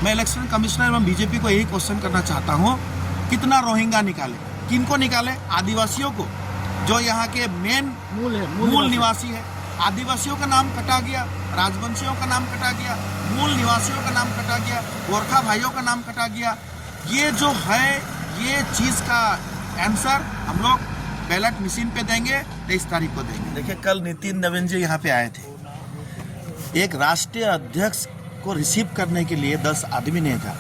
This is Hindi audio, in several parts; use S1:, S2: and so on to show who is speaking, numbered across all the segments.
S1: मैं इलेक्शन कमिश्नर एवं बीजेपी को यही क्वेश्चन करना चाहता हूँ, कितना रोहिंग्या निकाले, किनको निकाले? आदिवासियों को, जो यहाँ के मेन मूल निवासी है। आदिवासियों का नाम कटा गया, राजवंशियों का नाम कटा गया, मूल निवासियों का नाम कटा गया, गोरखा भाइयों का नाम कटा गया। ये जो है, ये चीज़ का आंसर हम लोग बैलेट मशीन पे देंगे, 23 तारीख को देंगे। देखिए, कल नितिन नवीन जी यहाँ पे आए थे। एक राष्ट्रीय अध्यक्ष को रिसीव करने के लिए 10 आदमी नहीं था,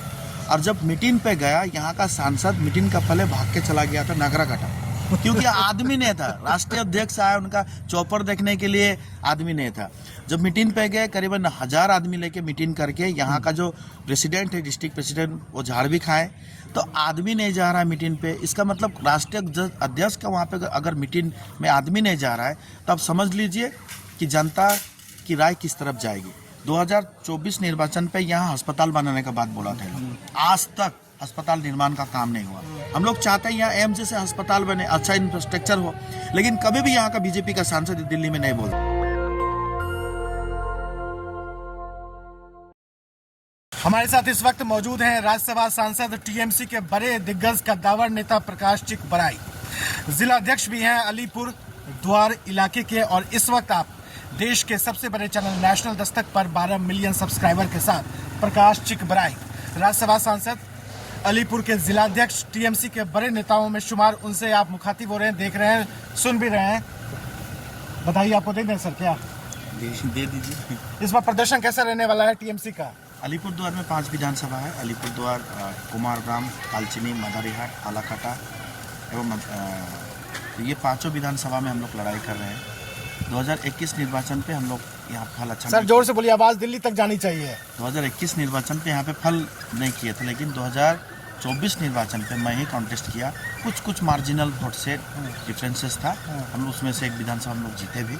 S1: और जब मीटिंग पे गया, यहाँ का सांसद मीटिंग का पहले भाग के चला गया था नागराकाटा, क्योंकि आदमी नहीं था। राष्ट्रीय अध्यक्ष आया, उनका चौपर देखने के लिए आदमी नहीं था। जब मीटिंग पे गए, करीबन 1000 आदमी लेके मीटिंग करके, यहाँ का जो प्रेसिडेंट है, डिस्ट्रिक्ट प्रेसिडेंट, वो झाड़ भी खाए, तो आदमी नहीं जा रहा है मीटिंग पे। इसका मतलब राष्ट्रीय अध्यक्ष का वहाँ पे अगर मीटिंग में आदमी नहीं जा रहा है, तो आप समझ लीजिए कि जनता की राय किस तरफ जाएगी। 2024 निर्वाचन पे यहाँ अस्पताल बनाने का बात बोला था, आज तक अस्पताल निर्माण का काम नहीं हुआ। हम लोग चाहते हैं यहाँ एम्स जैसे अस्पताल बने, अच्छा इंफ्रास्ट्रक्चर हो, लेकिन कभी भी यहाँ का बीजेपी का सांसद दिल्ली में नहीं बोलता।
S2: हमारे साथ इस वक्त मौजूद हैं राज्यसभा सांसद टीएमसी के बड़े दिग्गज कद्दावर नेता प्रकाश चिक बराई, जिला अध्यक्ष भी हैं अलीपुर द्वार इलाके के, और इस वक्त आप देश के सबसे बड़े चैनल नेशनल दस्तक पर 12 मिलियन सब्सक्राइबर के साथ प्रकाश चिक बराई, राज्यसभा सांसद, अलीपुर के जिलाध्यक्ष, टीएमसी के बड़े नेताओं में शुमार। उनसे आप मुखातिब हो रहे हैं, देख रहे हैं, सुन भी रहे हैं। बताइए, आपको दे दें सर क्या?
S1: दे दीजिए।
S2: इस बार प्रदर्शन कैसा रहने वाला है टीएमसी का?
S1: अलीपुर द्वार में 5 विधानसभा है। अलीपुर द्वार, कुमारग्राम, कालचिनी, मदारीहाट, आलाकाटा एवं ये 5 विधानसभा में हम लोग लड़ाई कर रहे हैं। 2021 निर्वाचन पे हम लोग यहाँ फल अच्छा,
S2: सर जोर से बोलिए, आवाज दिल्ली तक जानी चाहिए।
S1: 2021 निर्वाचन पे यहाँ पे फल नहीं किए थे, लेकिन 2024 निर्वाचन पे मैं ही कॉन्टेस्ट किया। कुछ मार्जिनल वोट से डिफरेंसेस था, हम लोग उसमें से एक विधानसभा हम लोग जीते भी।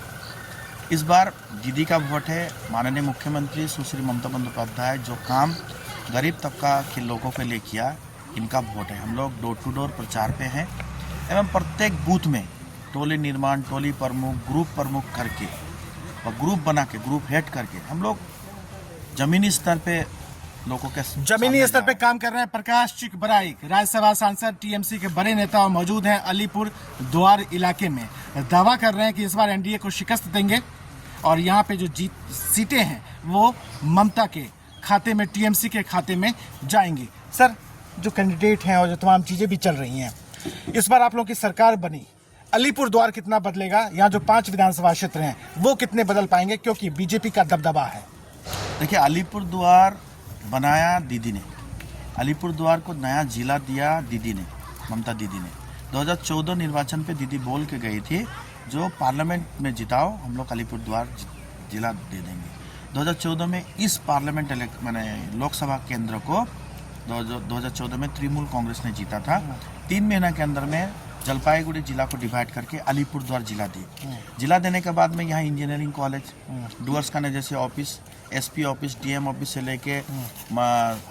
S1: इस बार दीदी का वोट है। माननीय मुख्यमंत्री सुश्री ममता बंदोपाध्याय जो काम गरीब तबका के लोगों के लिए किया, इनका वोट है। हम लोग डोर टू डोर प्रचार पे हैं एवं प्रत्येक बूथ में टोली निर्माण, टोली प्रमुख, ग्रुप प्रमुख करके और ग्रुप बना के, ग्रुप हेड करके हम लोग जमीनी स्तर पे लोगों के
S2: जमीनी स्तर पे काम कर रहे हैं। प्रकाश चिक बराई, राज्यसभा सांसद, टीएमसी के बड़े नेता मौजूद हैं अलीपुर द्वार इलाके में। दावा कर रहे हैं कि इस बार एनडीए को शिकस्त देंगे और यहाँ पे जो सीटें हैं वो ममता के खाते में, टीएमसी के खाते में जाएंगी। सर, जो कैंडिडेट हैं और जो तमाम चीजें भी चल रही हैं, इस बार आप लोगों की सरकार बनी, अलीपुर द्वार कितना बदलेगा? यहाँ जो 5 विधानसभा क्षेत्र हैं वो कितने बदल पाएंगे, क्योंकि बीजेपी का दबदबा है?
S1: देखिए, अलीपुर द्वार बनाया दीदी ने, अलीपुर द्वार को नया जिला दिया दीदी ने, ममता दीदी ने। 2014 निर्वाचन पे दीदी बोल के गई थी, जो पार्लियामेंट में जिताओ हम लोग अलीपुर द्वार जिला दे देंगे। 2014 में इस पार्लियामेंट मैंने लोकसभा केंद्र को 2014 में तृणमूल कांग्रेस ने जीता था। 3 महीना के अंदर में जलपाईगुड़ी जिला को डिवाइड करके अलीपुर द्वार जिला दी। जिला देने के बाद में यहाँ इंजीनियरिंग कॉलेज, डुअर्स खाने जैसे office, SP office, DM office से लेके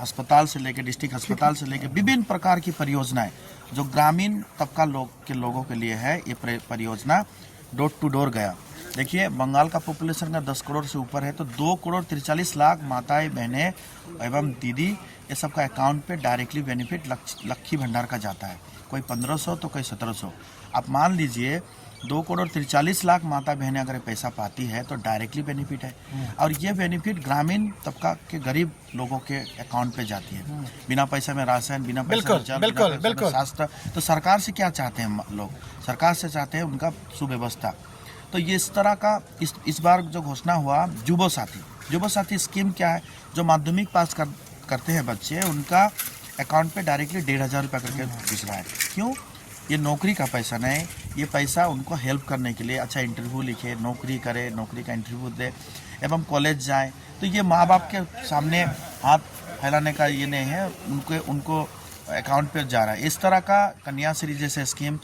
S1: अस्पताल से लेके डिस्ट्रिक्ट अस्पताल से लेके विभिन्न प्रकार की परियोजनाएं जो ग्रामीण तबका के लोगों के लिए है, ये परियोजना डोर टू डोर गया। देखिए, बंगाल का पॉपुलेशन का 10 करोड़ से ऊपर है, तो 2 करोड़ 43 लाख माताएं, बहनें एवं दीदी, ये सब का अकाउंट पे डायरेक्टली बेनिफिट लक्ष्मी भंडार का जाता है। कोई 1500 तो कोई 1700। आप मान लीजिए 2 करोड़ 43 लाख माता बहनें अगर पैसा पाती है तो डायरेक्टली बेनिफिट है, और ये बेनिफिट ग्रामीण तबका के गरीब लोगों के अकाउंट पे जाती है, बिना पैसा में राशन, बिना पैसा में जल, बिना स्वास्थ्य। तो सरकार से क्या चाहते हैं लोग? सरकार से चाहते हैं उनका सुव्यवस्था। तो ये इस तरह का इस बार जो घोषणा हुआ, जुबो साथी स्कीम क्या है? जो माध्यमिक पास करते हैं बच्चे, उनका अकाउंट पे डायरेक्टली 1500 रुपये करके घुस रहा है। क्यों? ये नौकरी का पैसा नहीं, ये पैसा उनको हेल्प करने के लिए, अच्छा इंटरव्यू लिखे, नौकरी करे, नौकरी का इंटरव्यू दे एवं कॉलेज जाए। तो ये माँ बाप के सामने हाथ फैलाने का ये नहीं है, उनको अकाउंट पे जा रहा है। इस तरह का कन्याश्री जैसे स्कीम,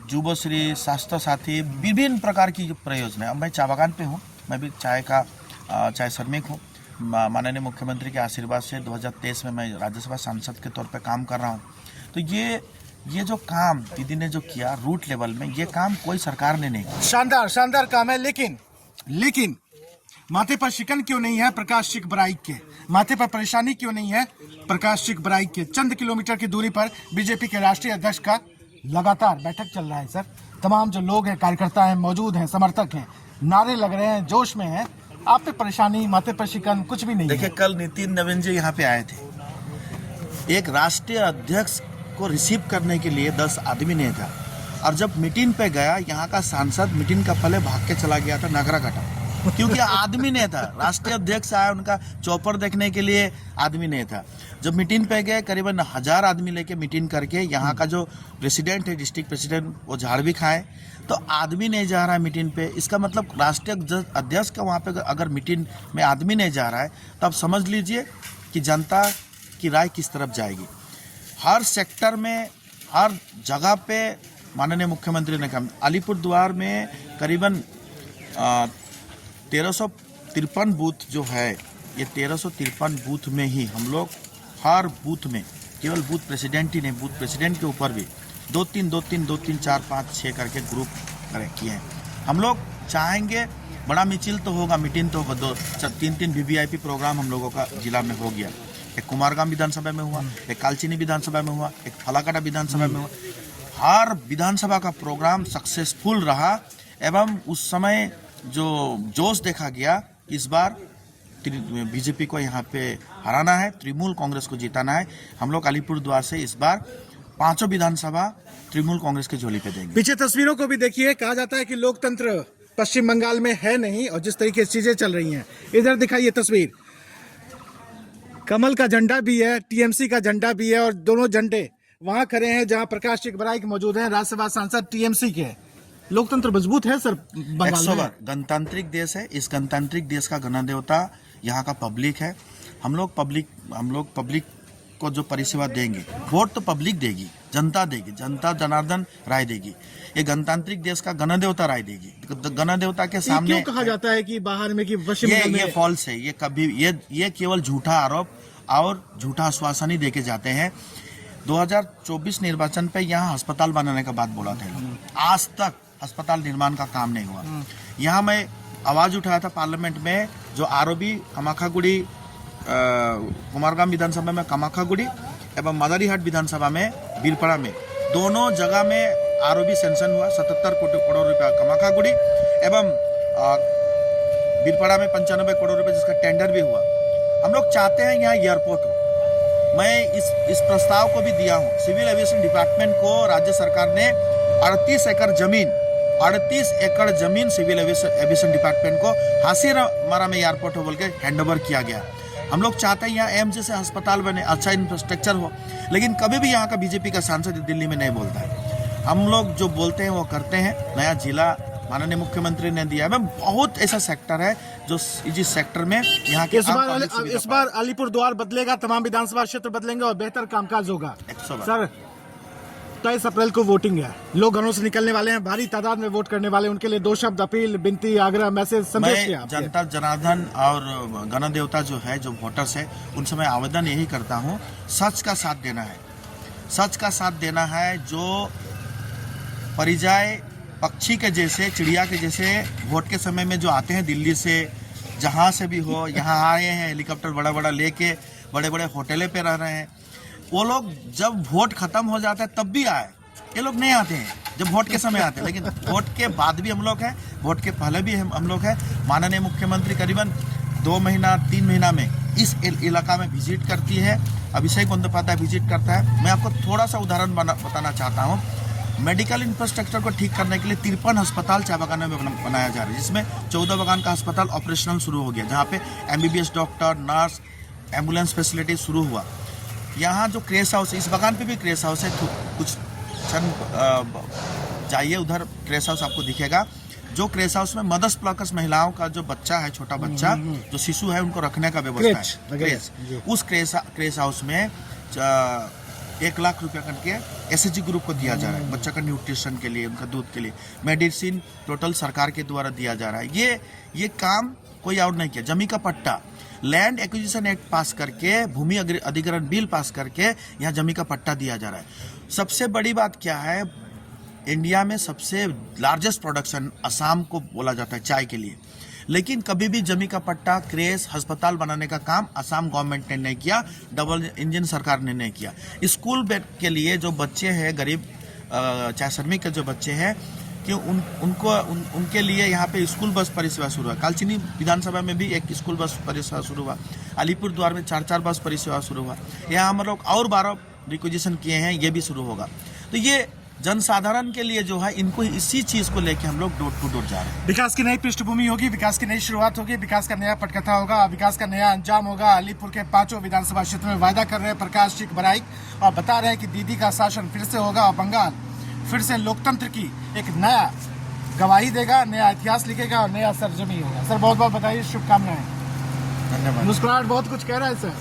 S1: जुबोश्री, स्वास्थ्य साथी, विभिन्न प्रकार की जो परियोजना है। अब मैं चाय बागान पे हूँ, मैं भी चाय श्रमिक हूँ। माननीय मुख्यमंत्री के आशीर्वाद से 2023 में मैं राज्यसभा सांसद के तौर पे काम कर रहा हूँ। तो ये जो काम दीदी ने जो किया रूट लेवल में, ये काम कोई सरकार ने नहीं किया।
S2: शानदार काम है। लेकिन माथे पर शिकन क्यों नहीं है प्रकाश सिंह बराइक के? माथे पर परेशानी क्यों नहीं है प्रकाश सिंह बराइक के? चंद किलोमीटर की दूरी पर बीजेपी के राष्ट्रीय अध्यक्ष का लगातार बैठक चल रहा है सर। तमाम जो लोग हैं, कार्यकर्ता हैं, मौजूद हैं, समर्थक हैं, नारे लग रहे हैं, जोश में हैं। आप पे परेशानी, माथे पर शिकन कुछ भी नहीं
S1: देखिए,
S2: है।
S1: कल नितिन नवीन जी यहाँ पे आए थे। एक राष्ट्रीय अध्यक्ष को रिसीव करने के लिए 10 आदमी नहीं था, और जब मीटिंग पे गया, यहाँ का सांसद मीटिंग का पहले भाग के चला गया था नागराकाटा, क्योंकि आदमी नहीं था। राष्ट्रीय अध्यक्ष आया, उनका चौपर देखने के लिए आदमी नहीं था। जब मीटिंग पे गए, करीबन 1000 आदमी लेके मीटिंग करके, यहाँ का जो प्रेसिडेंट है, डिस्ट्रिक्ट प्रेसिडेंट, वो झाड़ भी खाए, तो आदमी नहीं जा रहा है मीटिंग पे। इसका मतलब राष्ट्रीय अध्यक्ष का वहाँ पे अगर मीटिंग में आदमी नहीं जा रहा है, तो आप समझ लीजिए कि जनता की राय किस तरफ जाएगी। हर सेक्टर में, हर जगह पे माननीय मुख्यमंत्री ने कहा, अलीपुरद्वार में करीबन 1353 बूथ जो है, ये 1353 बूथ में ही हम लोग हर बूथ में, केवल बूथ प्रेसिडेंट ही नहीं, बूथ प्रेसिडेंट के ऊपर भी 2-3, 4, 5, 6 करके ग्रुप किए हैं। हम लोग चाहेंगे, बड़ा मिचिल तो होगा, मीटिंग तो होगा, 2-3 वीवीआईपी प्रोग्राम हम लोगों का जिला में हो गया। एक कुमारगाम विधानसभा में हुआ, एक कालचिनी विधानसभा में हुआ, एक फलाकाटा विधानसभा में हुआ। हर विधानसभा का प्रोग्राम सक्सेसफुल रहा, एवं उस समय जो जोश देखा गया, इस बार बीजेपी को यहाँ पे हराना है, तृणमूल कांग्रेस को जिताना है। हम लोग अलीपुरद्वार से इस बार 5 विधानसभा तृणमूल कांग्रेस की झोली पे देंगे।
S2: पीछे तस्वीरों को भी देखिए। कहा जाता है कि लोकतंत्र पश्चिम बंगाल में है नहीं, और जिस तरीके से चीजें चल रही हैं, इधर दिखाइए तस्वीर। कमल का झंडा भी है, टीएमसी का झंडा भी है, और दोनों झंडे वहां खड़े हैं जहां प्रकाश सिंह बराइक मौजूद हैं, राज्यसभा सांसद टीएमसी के। लोकतंत्र मजबूत है सर बंगाल में।
S1: गणतांत्रिक देश है। इस गणतांत्रिक देश का गणदेवता यहाँ का पब्लिक है। हम लोग पब्लिक को जो परिसेवा देंगे, वोट तो पब्लिक देगी, जनता देगी, जनता जनार्दन राय देगी। ये गणतांत्रिक देश का गणदेवता राय देगी। गणदेवता के सामने
S2: क्यों कहा जाता है कि बाहर में, कि पश्चिम बंगाल में?
S1: ये फॉल्स है। ये कभी ये केवल झूठा आरोप और झूठा आश्वासन ही देके जाते हैं। 2024 निर्वाचन पे यहाँ अस्पताल बनाने का बात बोला था, आज तक अस्पताल निर्माण का काम नहीं हुआ। यहाँ मैं आवाज उठाया था पार्लियामेंट में, जो आरओबी कामाख्यागुड़ी, कुमारगाम विधानसभा में कामाख्यागुड़ी एवं मदारीहाट विधानसभा में बीरपड़ा में, दोनों जगह में आरओबी सेंक्शन हुआ। 77 करोड़ रुपया कामाख्यागुड़ी एवं बीरपड़ा में 95 करोड़ रुपये जिसका टेंडर भी हुआ। हम लोग चाहते हैं यहाँ एयरपोर्ट हो। मैं इस प्रस्ताव को भी दिया हूँ। सिविल एविएशन डिपार्टमेंट को राज्य सरकार ने 38 एकड़ जमीन सिविल एविएशन डिपार्टमेंट को हासीमारा में एयरपोर्ट हो बोल के हैंडओवर किया गया। हम लोग चाहते हैं यहाँ एम्स जैसे अस्पताल बने, अच्छा इंफ्रास्ट्रक्चर हो, लेकिन कभी भी यहाँ का बीजेपी का सांसद दिल्ली में नहीं बोलता है। हम लोग जो बोलते हैं वो करते हैं। नया जिला माननीय मुख्यमंत्री ने दिया है। बहुत ऐसा सेक्टर है जो जिस सेक्टर में यहाँ के
S2: इस बार अलीपुरद्वार बदलेगा, तमाम विधानसभा क्षेत्र बदलेंगे और बेहतर कामकाज होगा। सर, 23 अप्रैल को वोटिंग है, लोग घरों से निकलने वाले हैं, भारी तादाद में वोट करने वाले हैं। उनके लिए 2 शब्द, अपील, विनती, आग्रह, मैसेज, संदेश क्या?
S1: जनता जनार्दन और गणदेवता जो है, जो वोटर्स है, उनसे मैं आवेदन यही करता हूँ, सच का साथ देना है। सच का साथ देना है। जो परिजाए पक्षी के जैसे, चिड़िया के जैसे वोट के समय में जो आते हैं दिल्ली से, जहाँ से भी हो, यहाँ आए हैं हेलीकॉप्टर बड़ा बड़ा लेके, बड़े बड़े होटलें पे रह रहे हैं, वो लोग जब वोट खत्म हो जाता है तब भी आए। ये लोग नहीं आते हैं जब वोट के समय आते हैं, लेकिन वोट के बाद भी हम लोग हैं, वोट के पहले भी हम लोग हैं। माननीय मुख्यमंत्री करीबन 2 महीना 3 महीना में इस इलाका में विजिट करती है। अभिषेक बंदोपाध्याय विजिट करता है। मैं आपको थोड़ा सा उदाहरण बताना चाहता हूँ। मेडिकल इंफ्रास्ट्रक्चर को ठीक करने के लिए 53 अस्पताल चाय बागान में बनाया जा रहा है, जिसमें 14 बागान का अस्पताल ऑपरेशनल शुरू हो गया, जहाँ पे MBBS doctor, nurse, ambulance facility शुरू हुआ। यहाँ जो क्रेश हाउस है, इस बागान पे भी क्रेश हाउस है, कुछ क्षण जाइए उधर, क्रेश हाउस आपको दिखेगा। जो क्रेश हाउस में मदर्स प्लकर्स महिलाओं का जो बच्चा है, छोटा बच्चा जो शिशु है, उनको रखने का व्यवस्था है। उस क्रेश हाउस में 1 लाख रुपया करके SHG ग्रुप को दिया जा रहा है, बच्चा का न्यूट्रिशन के लिए, उनका दूध के लिए। मेडिसिन टोटल सरकार के द्वारा दिया जा रहा है। ये काम कोई और नहीं किया। जमी का पट्टा, लैंड एक्विजिशन एक्ट पास करके, भूमि अधिग्रहण बिल पास करके यहाँ जमी का पट्टा दिया जा रहा है। सबसे बड़ी बात क्या है, इंडिया में सबसे लार्जेस्ट प्रोडक्शन असम को बोला जाता है चाय के लिए, लेकिन कभी भी जमी का पट्टा, क्रेश, अस्पताल बनाने का काम असम गवर्नमेंट ने नहीं किया, डबल इंजन सरकार ने नहीं किया। स्कूल बेड के लिए जो बच्चे हैं गरीब चाहे श्रमिक के जो बच्चे हैं कि उनके लिए यहाँ पे स्कूल बस परिसेवा शुरू हुआ। कालचिनी विधानसभा में भी एक स्कूल बस परिसेवा शुरू हुआ। अलीपुर द्वार में 4 बस परिसेवा शुरू हुआ। यहाँ हम लोग और 12 रिक्वेजिशन किए हैं, ये भी शुरू होगा। तो ये जनसाधारण के लिए जो है, इनको इसी चीज को लेके हम लोग डोर टू डोर जा रहे हैं।
S2: विकास की नई पृष्ठभूमि होगी, विकास की नई शुरुआत होगी, विकास का नया पटकथा होगा, विकास का नया अंजाम होगा। अलीपुर के 5 विधानसभा क्षेत्र में वायदा कर रहे हैं प्रकाश चिक बराइक और बता रहे हैं कि दीदी का शासन फिर से होगा और बंगाल फिर से लोकतंत्र की एक नया गवाही देगा, नया इतिहास लिखेगा और नया सरजमी होगा। सर बहुत बहुत बताइए, शुभकामनाएं।
S1: धन्यवाद।
S2: मुस्कुराहट बहुत कुछ कह रहा है सर।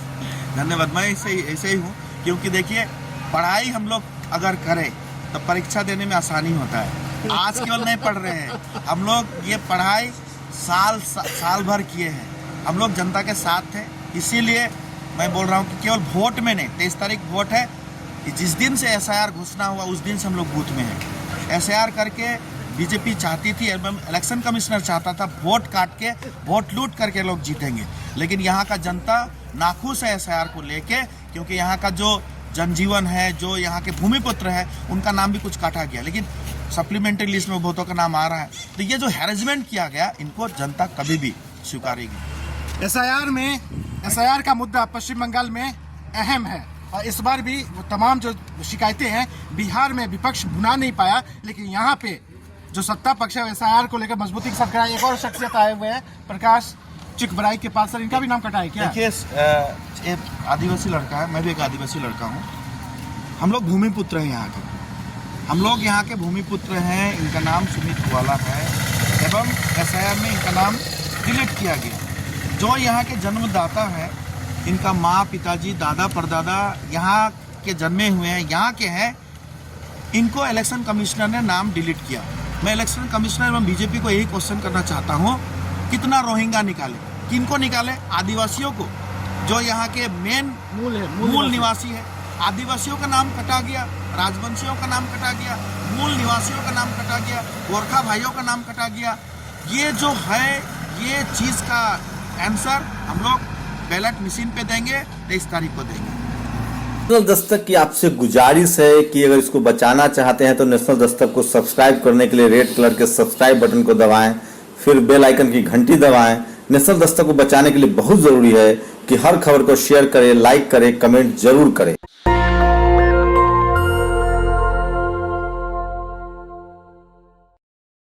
S1: धन्यवाद। मैं ऐसे ही हूँ, क्योंकि देखिए पढ़ाई हम लोग अगर करें तो परीक्षा देने में आसानी होता है। आज केवल नहीं पढ़ रहे हैं हम लोग, ये पढ़ाई साल भर किए हैं। हम लोग जनता के साथ थे, इसीलिए मैं बोल रहा हूँ कि केवल वोट में नहीं, 23 तारीख वोट है, जिस दिन से SIR घोषणा हुआ उस दिन से हम लोग बूथ में हैं। SIR करके बीजेपी चाहती थी, इलेक्शन कमिश्नर चाहता था वोट काट के, वोट लूट करके लोग जीतेंगे, लेकिन यहाँ का जनता नाखुश है SIR को लेके, क्योंकि यहाँ का जो जनजीवन है, जो यहाँ के भूमिपुत्र है, उनका नाम भी कुछ काटा गया, लेकिन सप्लीमेंट्री लिस्ट में बहुतों का नाम आ रहा है। तो ये जो हैरेसमेंट किया गया, इनको जनता कभी भी स्वीकारेगी।
S2: SIR का मुद्दा पश्चिम बंगाल में अहम है और इस बार भी वो तमाम जो शिकायतें हैं बिहार में विपक्ष भुना नहीं पाया, लेकिन यहाँ पे जो सत्ता पक्ष है SIR को लेकर मजबूती के साथ खड़ा है। एक और शख्सियत आए हुए हैं प्रकाश चिक बराइक के पास। सर इनका भी नाम कटा है क्या?
S1: देखिए एक आदिवासी लड़का है, मैं भी एक आदिवासी लड़का हूँ। हम लोग भूमिपुत्र हैं यहाँ के, हम लोग यहाँ के भूमिपुत्र हैं। इनका नाम सुमित वाला है एवं SIR में इनका नाम डिलीट किया गया। जो यहाँ के जन्मदाता है, इनका माँ, पिताजी, दादा, परदादा यहाँ के जन्मे हुए हैं, यहाँ के हैं, इनको इलेक्शन कमिश्नर ने नाम डिलीट किया। मैं इलेक्शन कमिश्नर एवं बीजेपी को यही क्वेश्चन करना चाहता हूँ, कितना रोहिंग्या निकाले, किनको निकाले? आदिवासियों को, जो यहाँ के मेन मूल निवासी है। आदिवासियों का नाम कटा गया, राजवंशियों का नाम कटा गया, मूल निवासियों का नाम कटा गया, गोरखा भाइयों का नाम कटा गया। ये जो है, ये चीज़ का आंसर हम लोग बैलेट मशीन पे देंगे, 23 तारीख को देंगे।
S3: नेशनल दस्तक की आपसे गुजारिश है कि अगर इसको बचाना चाहते हैं तो नेशनल दस्तक को सब्सक्राइब करने के लिए रेड कलर के सब्सक्राइब बटन को दबाएं, फिर बेल आइकन की घंटी दबाएं। नेशनल दस्तक को बचाने के लिए बहुत जरूरी है कि हर खबर को शेयर करें, लाइक करें, कमेंट जरूर करें।